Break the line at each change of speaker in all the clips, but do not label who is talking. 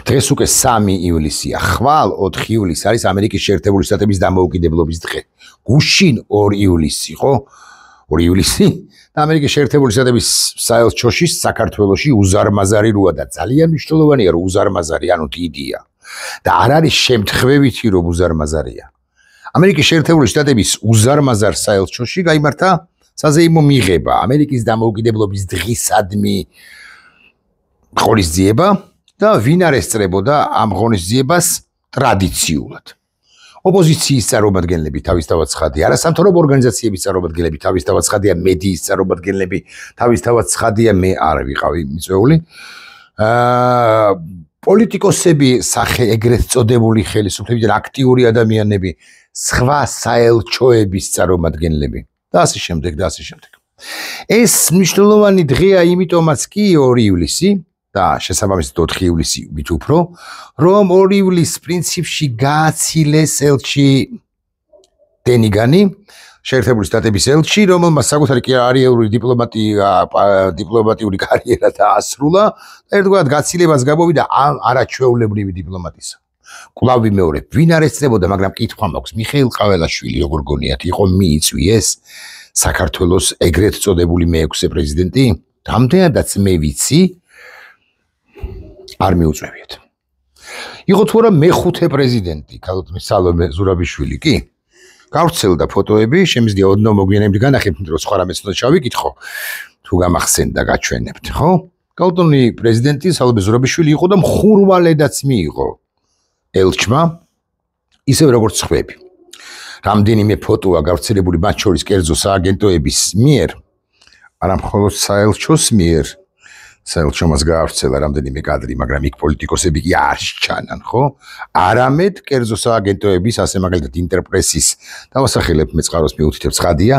დღეს უკვე 3 ივლისია. ხვალ 4 ივლისი არის ამერიკის შეერთებული შტატების დამოუკიდებლობის დღე. გუშინ 2 ივლისი, ხო? 2 ივლისი და ამერიკის შეერთებული შტატების საელჩოში საქართველოში უზარმაზარი როა და ძალიან მნიშვნელოვანია რომ უზარმაზარი, ანუ დიდია. და არ არის შემთხვევითი რომ უზარმაზარია. ამერიკის შეერთებული შტატების უზარმაზარ საელჩოში გაიმართა საზეიმო მიღება ამერიკის დამოუკიდებლობის დღისადმი ღონისძიება და ვინ არ ესწრებოდა ამ ღონისძიებას ტრადიციულად. ოპოზიციის წარმომადგენლები თავისთავად ცხადია, არასამთავრობო ორგანიზაციების წარმომადგენლები თავისთავად ცხადია, მედიის წარმომადგენლები თავისთავად ცხადია, მე არ ვიყავი მიწვეული. პოლიტიკოსები, სახე ეგრეთ წოდებული ხელისუფლებიდან აქტიური ადამიანები, სხვა საელჩოების წარმომადგენლები და ასე შემდეგ და ასე შემდეგ. ეს მნიშვნელოვანი დღეა იმიტომაც კი 2 ივლისი და შესაბამისად 4 ივლისი მით უფრო, რომ 2 ივლისს პრინციპში გააცილეს ელჩი დენიგანი, შეერთებული შტატების ელჩი, რომელმაც საკუთარი კარიერული დიპლომატიური კარიერა დაასრულა და ერთგვარად გაცილებას გამოვიდა ამ არაჩვეულებრივი დიპლომატისა. კვლავ ვიმეორებ, ვინ არ ესწრებოდა, მაგრამ კითხვა მაქვს, მიხეილ ყაველაშვილი როგორ გონიათ, იყო მიიწვიეს საქართველოს ეგრეთ წოდებული მე-6 პრეზიდენტი? რამდენადაც მე ვიცი, არ მიუწევიათ. იყო თუ არა მე-5 პრეზიდენტი, სალომე ზურაბიშვილი კი? გავრცელდა ფოტოები, შემიძლია ოდნავ მოგვიანებით განახებთ, რომ სხვა რამეც უნდა ჩავიკითხო, თუ გამახსენდა გაჩვენებთ, ხო? კალტონი პრეზიდენტი სალომე ზურაბიშვილი იყო და მხურვალედაც მიიღო ელჩმა, ისევ როგორც სხვები. რამდენიმე ფოტოა გავრცელებული მათ შორის კერძო სააგენტოების მიერ, არა მხოლოდ საელჩოს მიერ. საელჩომაც გაავრცელა რამდენიმე კადრი, მაგრამ იქ პოლიტიკოსები კი არ შეჩანან, ხო? არამედ კერძო სააგენტოების, ასე მაგალითად ინტერპრესის, დავასახელებ მე წყაროს მიუთითებ ცხადია,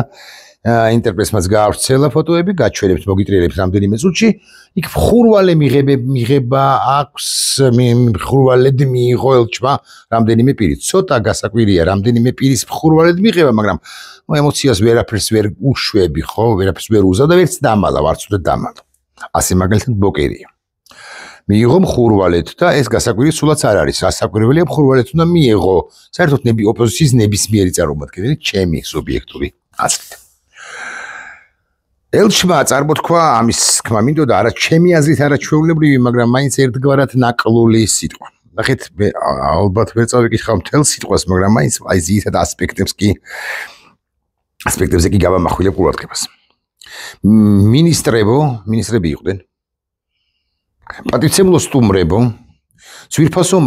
ინტერპრესმაც გაავრცელა ფოტოები, გაჩვენებთ, მოგიტრიალებთ რამდენიმე წუთში, იქ მხურვალე მიღება აქვს, მხურვალედ მიიღო ელჩმა რამდენიმე პირი. ცოტა გასაკვირია რამდენიმე პირის მხურვალედ მიღება, მაგრამ ემოციას ვერაფერს ვერ უშვები, ხო? ვერაფერს ვერ უზავ და ვერც დამალა, არც ούτε დამალა. ასე მაგალითად ბოკერია. მიიღო მხურვალედ და ეს გასაკვირი სულაც არ არის. გასაკვირველია მხურვალედ უნდა მიიღო საერთოდ ოპოზიციის ნებისმიერი წარმომადგენელი, ჩემი სუბიექტური აზრით. ელჩმა წარმოთქვა ამის თქმა მინდოდა არა ჩემი აზრით არაჩვეულებრივი, მაგრამ მაინც ერთგვარად ნაკლული სიტყვა. ნახეთ, მე ალბათ ვერ წავიკითხავ მთელ სიტყვას, მაგრამ მაინც აი ზოგიერთ ასპექტებზე კი გავამახვილებ ყურადღებას. მინისტრები იყვნენ. პატივცემულო სტუმრებო, ძვირფასო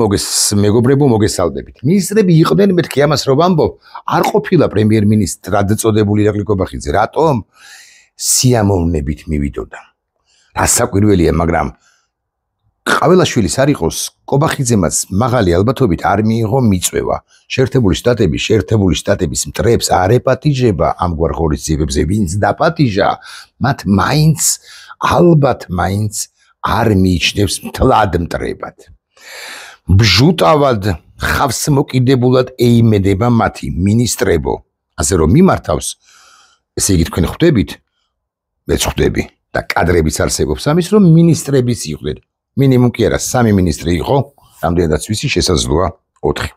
მეგობრებო, მოგესალმებით. მინისტრები იყვნენ, მეთქი ამას რომ ვამბობ, არ ყოფილა პრემიერ-მინისტრად წოდებული ირაკლი კობახიძე. რატომ? სიამოვნებით მივიდოდა. რასაკვირველია, მაგრამ ყაველაშვილის არ იყოს, კობახიძემაც მაღალი ალბათობით არ მიიღო მიწვევა. შეერთებული შტატების მტრებს არ ეპატიჟება ამგვარ ღონისძიებებზე, ვინც დაპატიჟა, მათ ალბათ მაინც არ მიიჩნევს მთლად მტრებად. ბჟუტავად, ხავს მოკიდებულად ეიმედება მათი მინისტრებო. ასე რომ მიმართავს, ესე იგი თქვენ ხვდებით, მეც ხვდები და კადრებიც არსებობს ამის, რომ მინისტრებიც იყვნენ. მინიმუმ კი არა, 3 მინისტრი იყო, რამდენადაც ვიცი, შესაძლოა 4.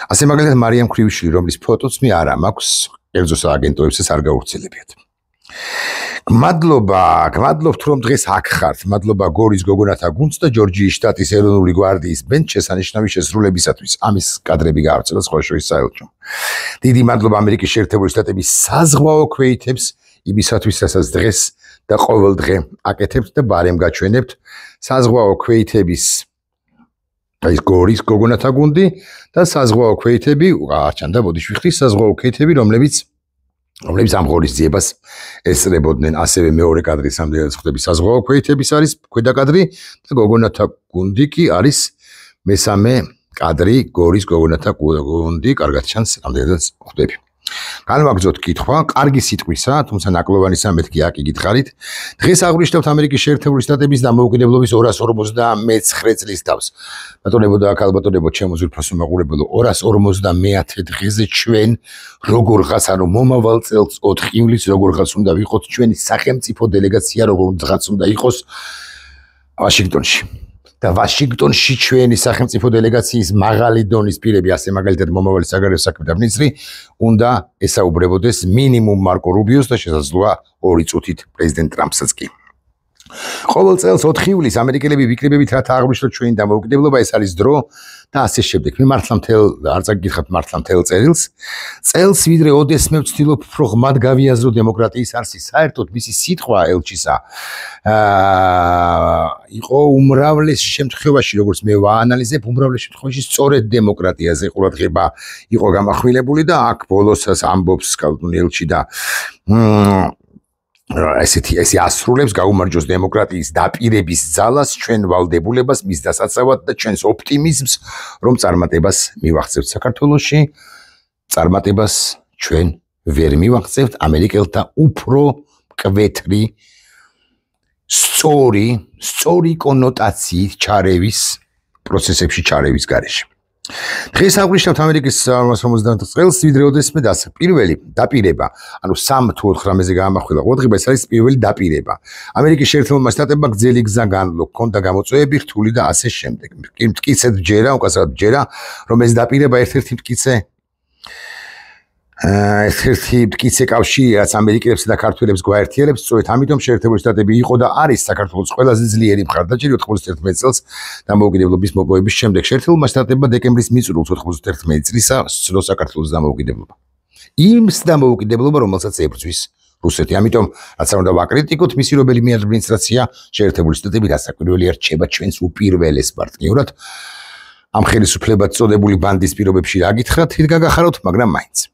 ასე მაგალითად მარიამ ქრივიშვილი, რომლის ფოტოც მე არ მაქვს, კერძო სააგენტოებსაც არ გავრცელებიათ. გმადლობთ რომ დღეს აქ ხართ. მადლობა გორის გოგონათა გუნდს და ჯორჯიის შტატის ეროვნული გვარდიის ბენდს შესანიშნავი შესრულებისათვის. ამის კადრები გაავრცელა სხვა შორის საელჩომ. დიდი მადლობა ამერიკის შეერთებული შტატების საზღვაო ქვეითებს იმისათვის, რასაც დღეს და ყოველ დღე აკეთებთ და ბარემ გაჩვენებთ. საზღვაო ქვეითების ის გორის გოგონათა გუნდი და საზღვაო ქვეითები, არჩანდა ბოდიშვიხტის საზღვაო ქვეითები, რომლებიც ამ ღონისძიებას ესწრებოდნენ. ასევე მეორე კადრი სამდენად ხვდები საზღვაო ქვეითების არის ქვედა კადრი და გოგონათა გუნდი კი არის მესამე კადრი, გორის გოგონათა გუნდი, კარგად ჩანს, რამდენადაც ხვდები. განვაგრძოთ კითხვა, კარგი სიტყვისა, თუმცა ნაკლოვანისა მეთქი აქ იგითხარით. დღეს აღვნიშნავთ ამერიკის შეერთებული შტატების დამოუკიდებლობის 259 წლის თავს. ბატონებო და ქალბატონებო, ჩემო ძვირფასო მაყურებელო, 250 დღეზე ჩვენ როგორღაც, ანუ მომავალ წელს 4 ივლისს როგორღაც უნდა ვიყოთ ჩვენი სახელმწიფო დელეგაცია, როგორღაც უნდა იყოს ვაშინგტონში. და ვაშინგტონში ჩვენი სახელმწიფო დელეგაციის მაღალი დონის პირები, ასე მაგალითად მომავალი საგარეო საქმეთა მინისტრი, უნდა ესაუბრებოდეს მინიმუმ მარკო რუბიოს და შესაძლოა 2 წუთით პრეზიდენტ ტრამპსაც კი. ყოველ წელს 4 ივლისს ამერიკელები ვიკრიბებით რათა აღნიშნოთ ჩვენი დამოუკიდებლობა, ეს არის დრო და ასე შემდეგ. მე მართლა არ წაგიკითხავთ მართლა მთელ წელს ვიდრე ოდესმე ვცდილობ უფრო ღმად გავიაზრო დემოკრატიის არსი. საერთოდ მისი სიტყვა ელჩისა იყო უმრავლეს შემთხვევაში, როგორც მე ვაანალიზებ, უმრავლეს შემთხვევაში სწორედ დემოკრატიაზე ყურადღება იყო გამახვილებული და აქ ბოლოსაც ამბობს ელჩი და ესე ასრულებს გაუმარჯოს დემოკრატიის დაპირების ძალას, ჩვენ ვალდებულებას, მის დასაცავად და ჩვენს ოპტიმიზმს, რომ წარმატებას მივაღწევთ საქართველოში, წარმატებას ჩვენ ვერ მივაღწევთ ამერიკელთა უფრო მკვეთრი სწორი კონოტაციით ჩარევის პროცესებში ჩარევის გარეშე. დღეს აღვნიშნავთ ამერიკის 50 წელს ვიდრე ოდესმე პირველი დაპირება, ანუ 3 თუ 4 რამეზე გაამახვილა ყურადღება, ეს არის პირველი დაპირება. ამერიკის შეერთებულმა შტატებმა გრძელი გზა განვლო, ჰქონდა გამოწვევები, რთული და ასე შემდეგ. მტკიცედ ჯერა, უკაცრავად ჯერა, რომ ეს დაპირება ერთ-ერთი მტკიცე კავშირი, რაც ამერიკელებსა და ქართველებს გვაერთიანებს, სწორედ ამიტომ შეერთებული შტატები იყო და არის საქართველოს ყველაზე ძლიერი მხარდაჭერი 91 წელს დამოუკიდებლობის მოპოვების შემდეგ. შეერთებულმა შტატებმა დეკემბრის მიწურულს 91 წლისა სცნო საქართველოს დამოუკიდებლობა. იმ დამოუკიდებლობა, რომელსაც ებრძვის რუსეთი. ამიტომ, რაც არ უნდა ვაკრიტიკოთ, მისი რომელიმე ადმინისტრაცია შეერთებული შტატები დასაკვირველია რჩება ჩვენს უპირველეს პარტნიორად. ამ ხელისუფლებად წოდებული ბანდის პირობებში რა გითხრათ, თით გაგახაროთ, მაგრამ მაინც.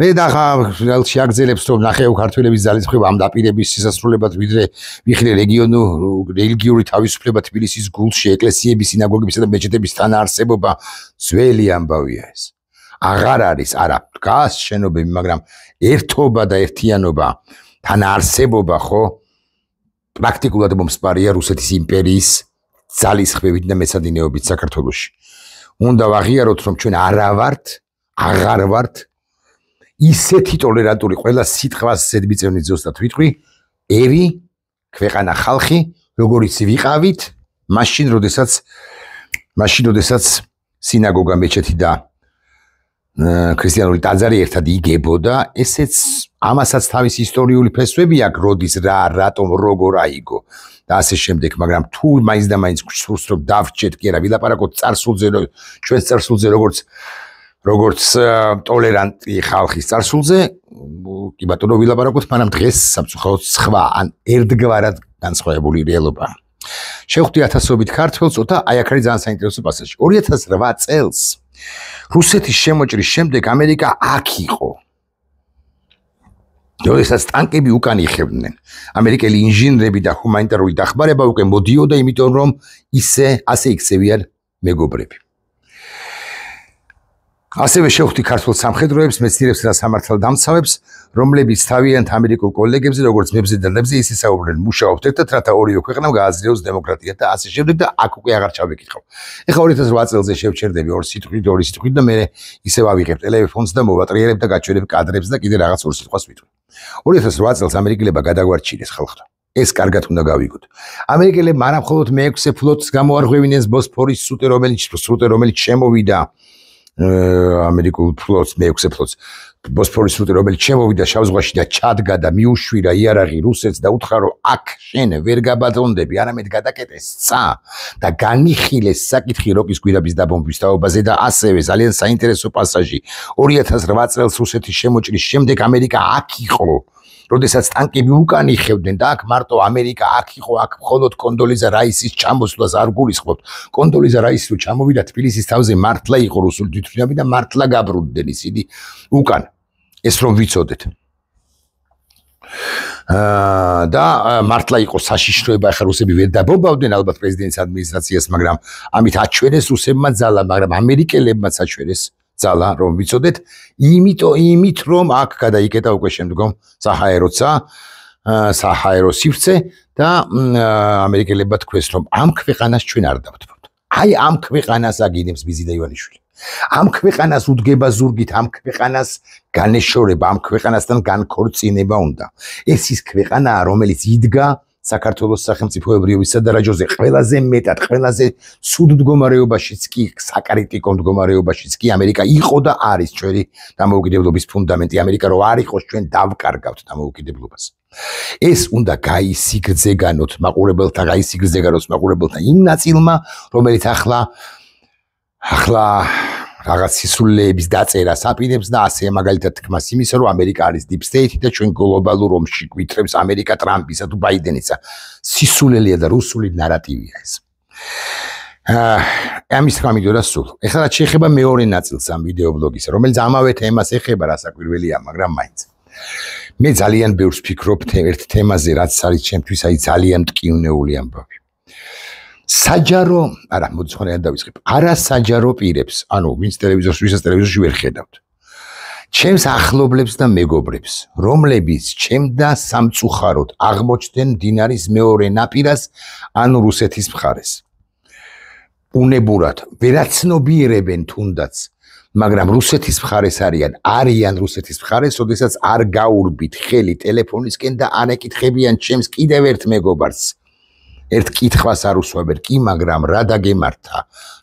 მე და ხალხი აგზელებს რომ ნახევ ქართველების ძალისხმევა ამ დაპირების შესასრულებლად ვიდრე ვიხილე რელიგიური თავისუფლება თბილისის გულში, ეკლესიების, სინაგოგებისა და მეჩეთების თანაარსებობა ძველი ამბავია ეს. აღარ არის არა დგას შენობები, მაგრამ ერთობა და ერთიანობა, თანაარსებობა ხო პრაქტიკულად მომსპარია რუსეთის იმპერიის ძალისხმევით და მეცადინეობით საქართველოში. უნდა ვაღიაროთ რომ ჩვენ აღარ ვართ ისეთი ტოლერანტული ყველა სიტყვას ზედმიწევნით ზუსტად ვიტყვი, ერი, ქვეყანა ხალხი, როგორიც ვიყავით, მაშინ როდესაც სინაგოგა, მეჩეთი და ქრისტიანული ტაძარი ერთად იგებოდა, ესეც ამასაც თავისი ისტორიული ფესვები აქვს, როდის რა, რატომ, როგორ აიგო და ასე შემდეგ, მაგრამ თუ მაინც და მაინც გსურს რომ დავრჩეთ, კი არა, ვილაპარაკოთ წარსულზე, ჩვენს წარსულზე, როგორც ტოლერანტი ხალხის წარსულზე, კი ბატონო ვილაპარაკოთ, მაგრამ დღეს სამწუხაროდ სხვა ან ერთგვარად განსხვავებული რეალობა. შევხვდი ათასობით ქართველს, ოთა აი აქ არის ძალიან საინტერესო პასაჟი. 2008 წელს რუსეთის შემოჭრის შემდეგ ამერიკა აქ იყო. როდესაც ტანკები უკან იხევდნენ. ამერიკელი ინჟინრები და ჰუმანიტარული დახმარება უკვე მოდიოდა, იმიტომ რომ ასე იქცევიან მეგობრები. ასევე შევხვდი ქართულ სამხედროებს, მეცნიერებს და სამართალდამცავებს, რომლებიც თავიანთ ამერიკულ კოლეგებზე, როგორც მებრძოლებზე, ისე საუბრობენ, მუშაობთ ერთად, რათა ორივე ქვეყნამ გააძლიეროს დემოკრატია და ასე შემდეგ და აქ უკვე აღარ ჩავეკითხავ. ეხლა 2008 წელზე შევჩერდები 2 სიტყვით და მე ისე ვავიღებ ტელეფონს და მოვატრიალებ და გაჩვენებ კადრებს და კიდე რაღაც 2 სიტყვას ვიტყვი. 2008 წელს ამერიკელებმა გადაგვარჩინეს ხალხთან. ეს კარგად უნდა გავიგოთ. ამერიკელებმა არა მხოლოდ მე-6 ფლოტს გამოარღვევინეს ბოსფორის სრუტე, რომელიც შემოვიდა ამერიკულ ფლოტს, მე-6 ფლოტს, ბოსფორის სრუტე, რომელიც შემოვიდა შავ ზღვაში და ჩადგა და მიუშვირა იარაღი რუსეთს და უთხრა, რომ აქ შენ ვერ გაბატონდები, არამედ გადაკეტეს ცა და განიხილეს საკითხი როკის გვირაბის დაბომბვის თაობაზე და ასევე ძალიან საინტერესო პასაჟი. 2008 წელს რუსეთის შემოჭრის შემდეგ ამერიკა აქ იყო. როდესაც ტანკები უკან იხევდნენ და აქ მარტო ამერიკა აქ იყო, აქ მხოლოდ კონდოლიზა რაისის ჩამოსვლას არ გულისხმობთ. კონდოლიზა რაისი რო ჩამოვიდა თბილისის თავზე, მართლა იყო რუსული თვითმფრინავი და მართლა გაბრუნდნენ ისინი უკან. ეს რომ ვიცოდეთ. და მართლა იყო საშიშროება, ახლა რუსები ვერ დაბომბავდნენ ალბათ პრეზიდენტის ადმინისტრაციას, მაგრამ ამით აჩვენეს რუსებმა ძალა, მაგრამ ამერიკელებმაც აჩვენეს ძალა, რომ ვიცოდეთ, იმით რომ აქ გადაიკეტა უკვე შემდგომ საჰაერო სივრცე და ამერიკელებმა თქვეს, რომ ამ ქვეყანას ჩვენ არ დავთმობთ. აი ამ ქვეყანას აგინებს ბიზი და ივანიშვილი. ამ ქვეყანას უდგება ზურგით, ამ ქვეყანას განეშორება, ამ ქვეყანასთან განქორწინება უნდა. ეს ის ქვეყანაა, რომელიც იდგა საქართველოს სახელმწიფოებრიობის სადარაჯოზე ყველაზე მეტად, ყველაზე ცუდ მდგომარეობაშიც კი, საკრიტიკო მდგომარეობაშიც კი ამერიკა იყო და არის ჩვენი დამოუკიდებლობის ფუნდამენტი. ამერიკა რო არ იყოს, ჩვენ დავკარგავთ დამოუკიდებლობას. ეს უნდა გაისიგრძეგანოთ მაყურებელთა იმ ნაწილმა, რომელიც ახლა რაღაც სისულელეების დაწერას აპირებს და ასე მაგალითად თქმას იმისა, რომ ამერიკა არის deep state და ჩვენ გლობალურ ომში გვითხრებს ამერიკა ტრამპისა თუ ბაიდენისა. სისულელეა და რუსული ნარატივია ეს. ამის გამიდოდა სულ. ეხლა რაც შეეხება მეორე ნაწილს ამ ვიდეო ბლოგისა, რომელიც ამავე თემას ეხება, რასაკვირველია, მაგრამ მაინც. მე ძალიან ბევრს ვფიქრობ ერთ თემაზე, რაც არის ჩემთვის აი ძალიან მტკივნეული ამბავი. საჯარო, არა, მოდი ხომ დავიწყებ. არასაჯარო პირებს, ანუ ვინც ტელევიზორში ვერ ხედავთ. ჩემს ახლობლებს და მეგობრებს, რომლებიც ჩემდა სამწუხაროდ აღმოჩნდნენ მდინარის მეორე ნაპირას, ანუ რუსეთის მხარეს. უნებურად ვერაცნობიერებენ თუნდაც, მაგრამ რუსეთის მხარეს არიან რუსეთის მხარეს, როდესაც არ გაურბით ხელი ტელეფონისკენ და არ ეკითხებიან ჩემს კიდევ ერთ მეგობარს. ერთ კითხვას არ უსვამენ კი, მაგრამ რა დაგემართა,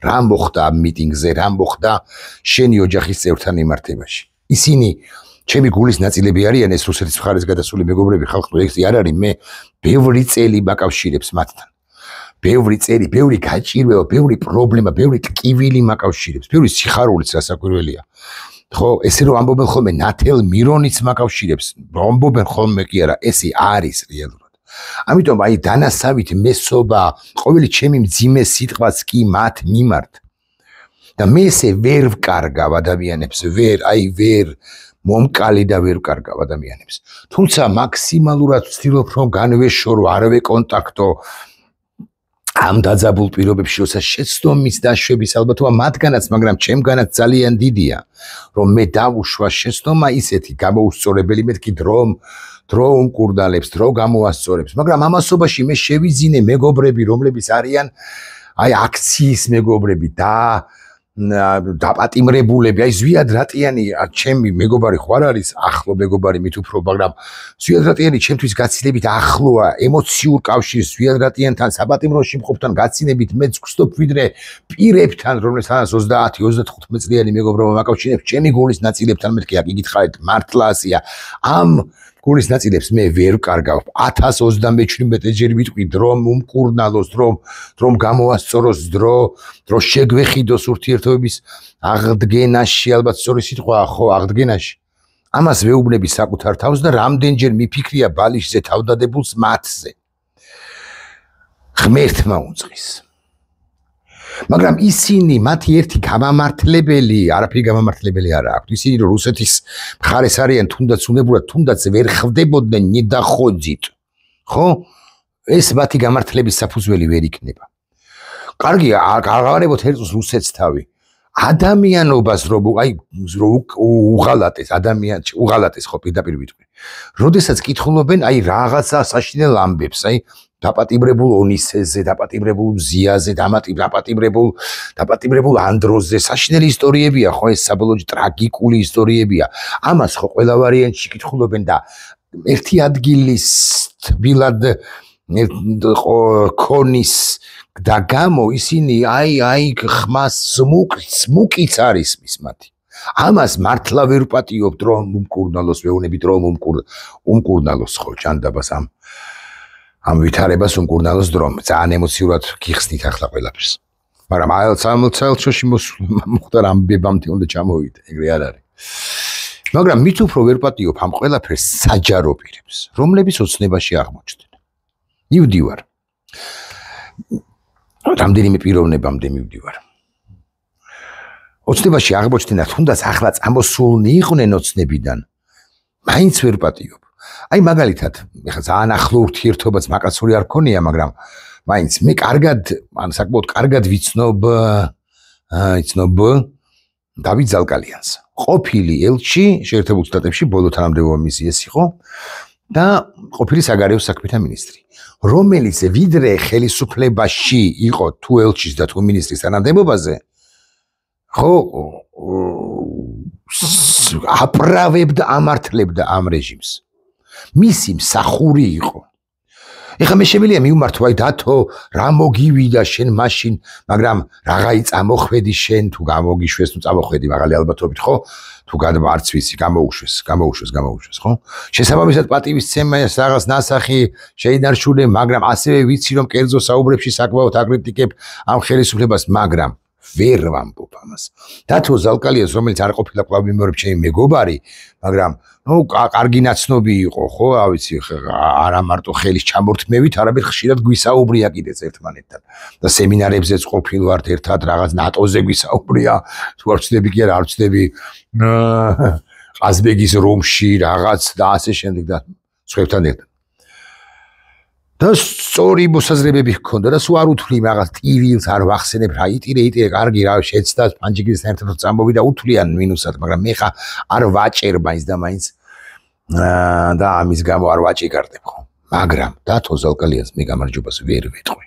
რა მოხდა ამ მიტინგზე, რა მოხდა შენი ოჯახის წევრთან მიმართებაში. ისინი ჩემი გულის ნაწილები არიან, ეს რუსეთის მხარეს გადასული მეგობრები, ხალხო, ეს არ არის, მე ბევრი წელი მაკავშირებს მათთან. ბევრი წელი, ბევრი გაჭირვება, ბევრი პრობლემა, ბევრი ტკივილი მაკავშირებს, ბევრი სიხარულიც რასაკვირველია. ხო, ესე რომ ამბობენ ხოლმე ნათელ მირონიც მაკავშირებს, ამბობენ ხოლმე კი არა, ესე არის რეალურად. ამიტომ აი დანასავით მესობა, ყოველი ჩემი მძიმე სიტყვაც კი მათ მიმართ. და მე ესე ვერ ვკარგავ ადამიანებს, ვერ მომკალი და ვერ ვკარგავ ადამიანებს. თუმცა მაქსიმალურად ვცდილობ რომ განვეშორო, არ ვეკონტაქტო ამ დაძაბულ პირობებში, როცა შეცდომის დაშვების ალბათობა მათგანაც, მაგრამ ჩემგანაც ძალიან დიდია, რომ მე დავუშვა შეცდომა ისეთი გამოუსწორებელი, მეთქი დრო უმკურდალებს, დრო გამოასწორებს, მაგრამ ამასობაში მე შევიძინე მეგობრები, რომლებიც არიან აი აქციის მეგობრები და დაპატიმრებულები, აი ზვიად რატიანი, ჩემი მეგობარი ხوار არის, ახლო მეგობარი მით უფრო, მაგრამ ზვიად რატიანი ჩემთვის გაცილებით ახლოა, ემოციურ კავშირს ზვიად რატიანთან საპატიმროში მყოფთან გაცილებით მეც გვსდობ ვიდრე პირებთან, რომელთანაც 30-35 წლიანი მეგობრობა მაკავშირებს, ჩემი გულის ნაწილებთან მეთქი, აკითხავთ, მართლა ასეა. ამ გულის ნაწილებს მე ვერ ვკარგავ. 1027-ჯერ ვიტყვი დრომ უმკურნალოს, დრომ გამოასწოროს დრო შეგვეხიდოს ურთიერთობების აღდგენაში, ალბათ სწორი სიტყვაა, ხო, აღდგენაში. ამას ვეუბნები საკუთარ თავს და რამდენჯერ მიფიქრია ბალიშზე თავდადებულს მათზე. ღმერთმა უნწყის. მაგრამ ისინი, მათი ერთი გამამართლებელი, არაფერი გამამართლებელი არ აქვს. ისინი რომ რუსეთის მხარეს არიან, თუნდაც უნებურად, თუნდაც ვერ ხვდებოდნენ ნიდახოძით. ხო? ეს მათი გამართლების საფუძველი ვერ იქნება. კარგია, აღარებოთ ერწოს რუსეთს თავი. ადამიანობას რომ უღალატეს ხო პირდაპირ ვიტყვი. როდესაც კითხულობენ აი რაღაცა საშინელ ამბებს, აი დაპატიმრებულ ონისეზე, დაპატიმრებულ მზიაზე, დაპატიმრებულ ანდროზე, საშინელი ისტორიებია, ხო, ეს საბოლოო ტრაგიკული ისტორიებია. ამას ხო ყველა ვარიანტში კითხულობენ და ერთი ადგილის თბილად ქონის და გამო ისინი აი ხმას სმუკიც არის მისმათი. ამას მართლა ვერ ვპატიობ დრომ უმკურნალოს, ვეუბნები დრომ უმკურნალოს ხო ჭანდაბას ამ ვითარებას უმკურნალოს დრომ. ძალიან ემოციურად გიხსნით ახლა ყველაფერს. მაგრამ საელჩოში მოხდა რამბებამდე უნდა ჩამოვიდე, ეგრე არ არის. მაგრამ მით უფრო ვერ ვპატიობ ამ ყველაფერს საჯარო პირებს, რომლებიც ოცნებაში აღმოჩნდნენ. მივდივარ. რამდენიმე პიროვნებამდე მივდივარ. ოცნებაში აღმოჩნდნენ, თუნდაც ახლა წამოსულნი იყვნენ ოცნებიდან. მაინც ვერ ვპატიობ. აი მაგალითად, ეხლა ძალიან ახლო ურთიერთობაც მაკაცური არ ქონია, მაგრამ მაინც მე საკმაოდ კარგად ვიცნობ დავით ზალკალიანს. ყოფილი ელჩი შეერთებულ შტატებში, ბოლო თანამდებობა მისი ეს იყო და ყოფილი საგარეო საქმეთა მინისტრი, რომელიც ვიდრე ხელისუფლებაში იყო თუ ელჩის და თუ მინისტრის თანამდებობაზე, ხო, აპრავებდა, ამართლებდა ამ რეჟიმს. მისი მსახური იყო. ეხლა მე შემიძლია მივმართო აი დათო რა მოგივიდა შენ მაშინ მაგრამ რაღაცი წამოხვედი შენ თუ გამოგიშვეს თუ წამოხვედი მაღალი ალბათობით ხო თუ არც ვიცი გამოუშვეს ხო შესაბამისად პატივისცემას რაღაც ნასახი შეინარჩუნე მაგრამ ასევე ვიცი რომ კერძო საუბრებში საკმაოდ აკრიტიკებ ამ ხელისუფლებას მაგრამ ვერ ვამბობ ამას დათო ზალკალიას რომელიც არ ყოფილა კვლავ მიმეორებ ჩემი მეგობარი მაგრამ ნუ კარგი ნაცნობი იყო ხო რა ვიცი არა მარტო ხელის ჩამორთმევით არამედ ხშირად გვისაუბრია კიდეც ერთმანეთთან და სემინარებზეც ყოფილ ვართ ერთად რაღაც ნატოზე გვისაუბრია თუ არ ვწდები კი არ ვწდები ყაზბეგის რომში რაღაც და ასე შემდეგ და სხვებთან ერთად და სწორი მოსაზრებები ჰქონდა და სულ არ უთვლი რაღაც ტივილს არ ვახსენებ რა იტირე კარგი რა შეცდა პანჯიგის ერთად წამოვიდა უთვლიან მინუსად მაგრამ მე ხა არ ვაჭერ მაინც და მაინც და ამის გამო არ ვაჭიკარდებ ხო მაგრამ დათო ზალკალიას მე გამარჯვებას ვერ ვეტყვი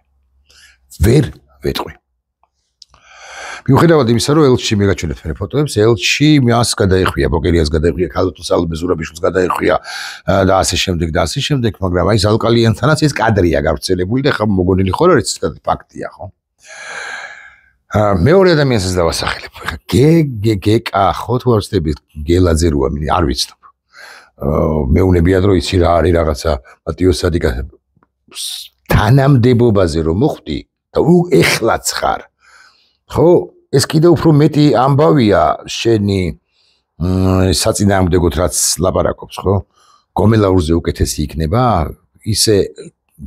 მიუხედავად იმისა რომ ელჩი მიგაჩვენეთ მე ფოტოებს ელჩი მას გადაეხვია ბოკერიას გადაეხვია ქალოთო სალომე ზურაბიშვილს გადაეხვია და ასე შემდეგ მაგრამ აი ზალკალიანთანაც ეს კადრია გავრცელებული და ხა მოგონილი ხო რა ის ფაქტია ხო მეორე ადამიანს დავასახელებ ხა გეკა ხო თუ არ ვწდები გელაძე როა მე არ ვიცნობ მეუნებია რომ იცი რა არის რაღაცა მატიოს სადიკა თანამდებობაზე რომ მოხვდი და ეხლაც ხარ ხო ეს კიდე უფრო მეტი ამბავია შენი საწინააღმდეგოდ რაც ლაპარაკობს ხო გომელაურზე უკეთესი იქნება ისე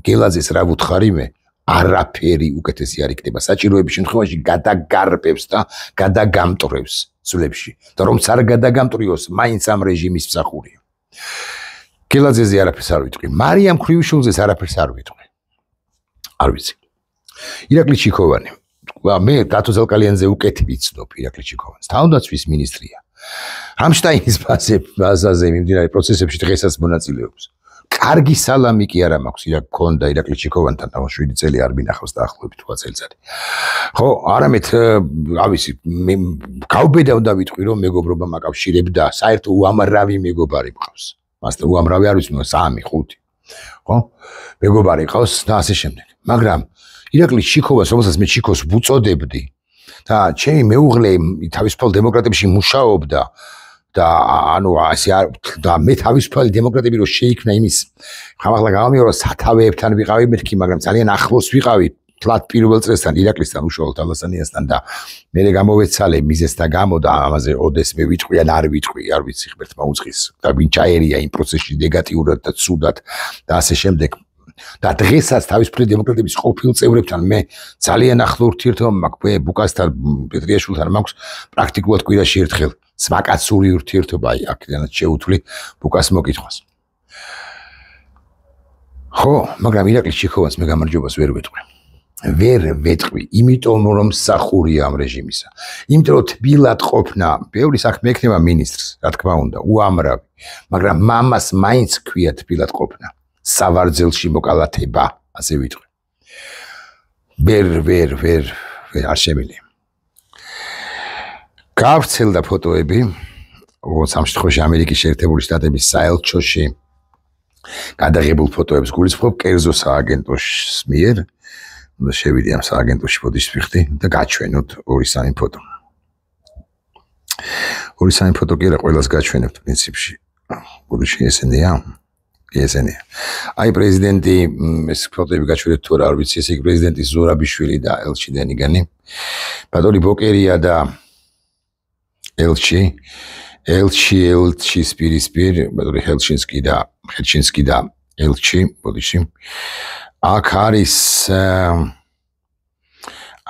გელაძეს რა ვუთხარი მე არაფერი უკეთესი არ იქნება საჭიროების შემთხვევაში გადაგარბებს და გადაგამტრევს სულებში და რომც არ გადაგამტრიოს მაინც ამ რეჟიმის მსახურია გელაძეზე არაფერს არ ვიტყვი მარიამ ქრივიშვილზეც არაფერს არ ვიტყვი არ ვიცი ირაკლი ჩიქოვანი მე დათო ზალკალიანზე უკეთ ვიცნობ ირაკლი ჩიქოვანს თავდაცვის მინისტრია რამშტაინის ბაზაზე მიმდინარე პროცესებში დღესაც მონაწილეობს კარგი სალამი კი არა მაქვს ქონდა ირაკლი ჩიქოვანთან და 7 წელი არ მინახავს დაახლოებით 8 წელიწადი ხო არამედ რა ვიცი მე გავბედა უნდა ვიტყვი რომ მეგობრობა მაკავშირებდა საერთო უამრავი მეგობარი მყავს მასთან უამრავი არ ვიცი 3 5 ხო მეგობარი ყავს და ასე შემდეგ მაგრამ ირაკლი ჩიქოვას რომელსაც მე ჩიქოს ვუწოდებდი და ჩემი მეუღლე თავისუფალ დემოკრატებში მუშაობდა და ანუ ასე და მე თავისუფალი დემოკრატები რო შეიქმნა იმის ხამახლა გამომიო რომ სათავეებთან ვიყავი მეთქი მაგრამ ძალიან ახლოს ვიყავი თლათ პირველ წრესთან ირაკლისთან უშუალოდ ალასანიასთან და მე გამოვეცალე მიზესთა გამო და ამაზე ოდეს მე ვიტყვი ან არ ვიტყვი არ ვიცი ღმერთმა უწყის და ვინ ჩაერია იმ პროცესში ნეგატიურად და ცუდად და ასე შემდეგ და დღესაც თავისუფალი დემოკრატების ყოფილ წევრებთან მე ძალიან ახლო ურთიერთობა მაქვს მე ბუკასთან პეტრიაშვილთან მაქვს პრაქტიკულად კვირაში ერთხელ სმაკაცური ურთიერთობა აი აქედანაც შეუთვლი ბუკას მოკითხვას ხო მაგრამ ირაკლი ჩიქოვანს მე გამარჯვებას ვერ ვეტყვი იმიტომ რომ მსახურია ამ რეჟიმისა იმიტომ რომ თბილად ყოფნა ბევრი საქმე ექნება მინისტრს რა თქმა უნდა უამრავი მაგრამ მამას მაინც ქვია თბილად ყოფნა სავარძელში მოკალათება ასე ვიტყვი ვერ არ შემიძლია გავრცელდა ფოტოები ამ შემთხვევაში ამერიკის შეერთებული შტატების საელჩოში გადაღებულ ფოტოებს გულისხმობ კერძო სააგენტოს მიერ და შევიდე ამ სააგენტოში ფოტოს ვიხდი და გაჩვენოთ 2-3 ფოტო 2-3 ფოტო კი არა ყველას გაჩვენებთ პრინციპში გულში ესენია აი პრეზიდენტი ეს ფოტოები გაჩვენეთ თუ არ ვიცი ეს პრეზიდენტი ზურაბიშვილი და ელჩი დენიგანი ბატონი ბოკერია და ელჩის პირისპირ ბატონი ჰელჩინსკი და ელჩი ბოდიში აქ არის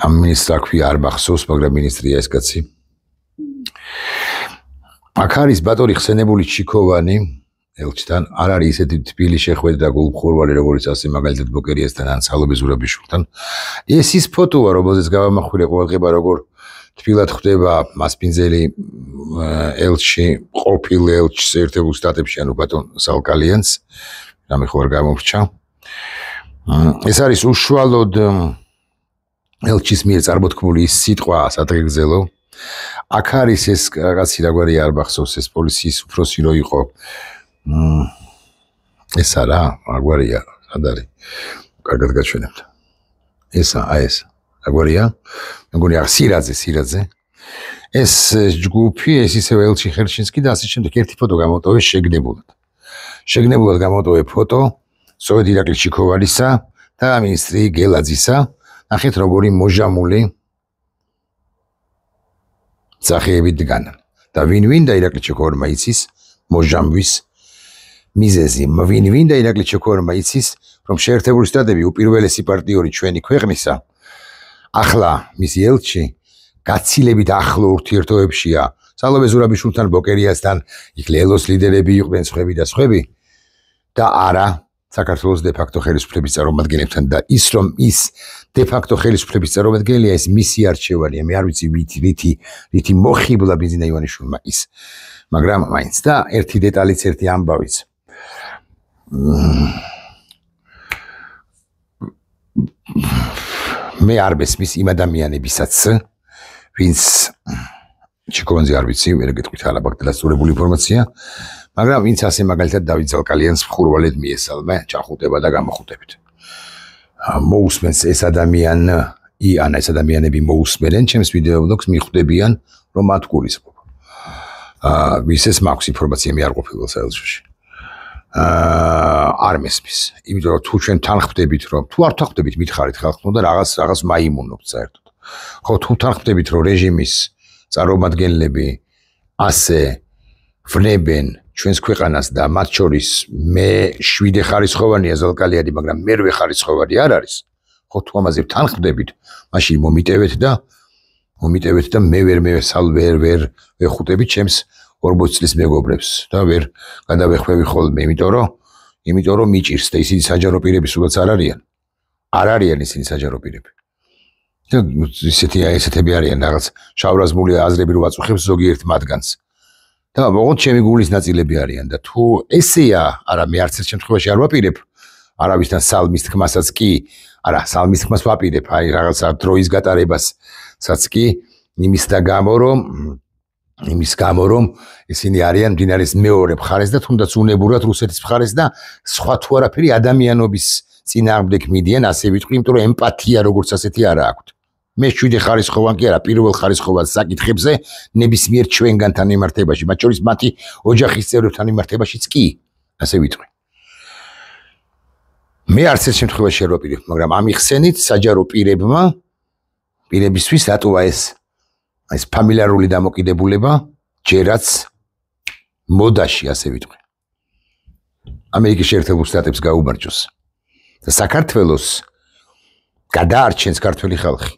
ამ მინისტრა ქვია არ მახსოვს მაგრამ მინისტრია ეს კაცი აქ არის ბატონი ხსენებული ჩიქოვანი ელჩთან არ არის ისეთი თბილი შეხვედრა გულმხურვალი როგორც ასე მაგალითად ბოკერიასთან ან სალომე ზურაბიშვილთან ეს ის ფოტოა რომელზეც გავამახვილე ყოველდღიურობა როგორ თბილად ხვდება მასპინძელი ელჩი ყოფილ ელჩს ერთებულ შტატებში ანუ ბატონ ზალკალიანს რამე ხო არ გამომრჩა ეს არის უშუალოდ ელჩის მიერ წარმოთქმული ის სიტყვა სადღეგრძელო აქ არის ეს რაღაცი რაგვარი არ მახსოვს ეს პოლიციის უფროსი რო იყო ეს არა აგვარია სად არის? კარგად გაჩვენებთ. ესა, ეს. აგვარია? მეგონი აღ სირაძე. ეს ჯგუფი, ეს ისევ ელჩი ხერჩინსკი და ასე შემდეგ ერთი ფოტო გამოტოვეს შეგნებულად. შეგნებულად გამოტოვე ფოტო სოვეტ ირაკლი ჩიქოვარისა და მინისტრი გელაძისა. ნახეთ როგორი მოჟამული სახეები დგანან. და ვინ და ირაკლი ჩიქოვარმა იცის მოჟამვის მიზეზი. ვინ და ირაკლი ჩიქოვარმა იცის, რომ შეერთებული შტატები უპირველესი პარტნიორი ჩვენი ქვეყნისა, ახლა მისი ელჩი გაცილებით ახლო ურთიერთობებშია სალომე ზურაბიშვილთან, ბოკერიასთან, იქ ლელოს ლიდერები იყვნენ სხვები და არა საქართველოს დე ფაქტო ხელისუფლების წარმომადგენლებთან და ის რომ ის დე ფაქტო ხელისუფლების წარმომადგენელია, ეს მისი არჩევანია. მე არ ვიცი რითი მოხიბლა ბიზნა ივანიშვილმა ის. მაგრამ მაინც და ერთი დეტალიც, ერთი ამბავიც. მე არ მესმის იმ ადამიანებისაც, ვინც ჩიქოვანზე არ ვიცი, ვერ გეტყვით ალაბაგდელასწორებული ინფორმაცია, მაგრამ ვინც ასე მაგალითად დავით ზალკალიანს მხურვალედ მიესალმე, ჩახუტება და გამოხუტებით. მოусმენს ეს ადამიანები მოусმენენ ჩემს ვიდეობლოგს, მიხვდებიან, რომ მათ გულისხმობ. ვისეს მაქვს ინფორმაცია, მე არ ყოფილა საელჩოში. არ მესმის. იმიტომ რომ თუ ჩვენ თან ხვდებით, რომ თუ არ ხვდებით, მითხარით ხალხო და რაღაც მაიმუნობთ საერთოდ. ხო, თუ თან ხვდებით, რომ რეჟიმის წარმომადგენლები ასე ვნებენ ჩვენს ქვეყანას და მათ შორის მე 7 ხარისხოვანია ზალკალიანი, მაგრამ მერვე ხარისხოვანი არ არის. ხო, თუ ამაზე თან ხვდებით, მაშინ მომიტევეთ და მე ვერ ვეხუტები ჩემს 40 წლის მეგობრებს და ვერ გადავეხვევი ხოლმე, იმიტომ რომ მიჭირს და ისინი საჯარო პირები სულაც არ არიან ისინი საჯარო პირები. და ესეთები არიან რაღაც შავრაზმული აზრები რო ვაწუხებს ზოგიერთ მათგანს. და ოღონდ ჩემი გულის ნაწილები არიან და თუ ესეა, არა მე არც ერთ შემთხვევაში არ ვაპირებ არავისთან სალმის თქმასაც კი, არა, სალმის თქმას ვაპირებ, აი რაღაცა დროის გატარებასაც კი, იმის გამო რომ ისინი არიან მდინარის მეორე მხარეს და თუნდაც უნებურად რუსეთის მხარეს და სხვა თუ არაფერი ადამიანობის წინააღმდეგ მიდიან, ასე ვიტყვი, იმიტომ რომ ემპათია როგორც ასეთი არა აქვთ. მე 7 ხარისხოვან კი არა, პირველ ხარისხოვან საკითხებზე ნებისმიერ ჩვენგანთან იმართებაში, მათ შორის მათი ოჯახის წევრებთან იმართებაშიც კი, ასე ვიტყვი. მე არც ერთ შემთხვევაში არ ვაპირებ, მაგრამ ამიხსენით საჯარო პირებისთვის რატოა ეს ფამილიარული დამოკიდებულება ჯერაც მოდაში, ასე ვიტყვი. ამერიკის შეერთებულ შტატებს გაუმარჯოს და საქართველოს გადაარჩენს ქართველი ხალხი.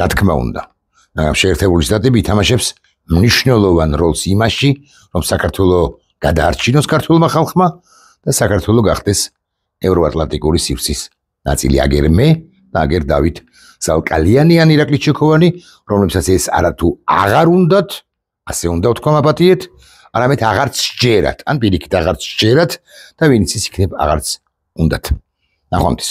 რა თქმა უნდა, მაგრამ შეერთებული შტატები ითამაშებს მნიშვნელოვან როლს იმაში, რომ საქართველო გადაარჩინოს ქართულმა ხალხმა და საქართველო გახდეს ევროატლანტიკური სივრცის ნაწილი. აგერ მე და აგერ დავით ზალკალიანი ან ირაკლი ჩიქოვანი, რომლებსაც ეს არათუ აღარ უნდათ, ასე უნდა ვთქვა აპატიეთ, არამედ აღარც სჯერათ, ან პირიქით აღარც სჯერათ და ვინც ის იქნებ აღარც უნდათ. ნახვამდის.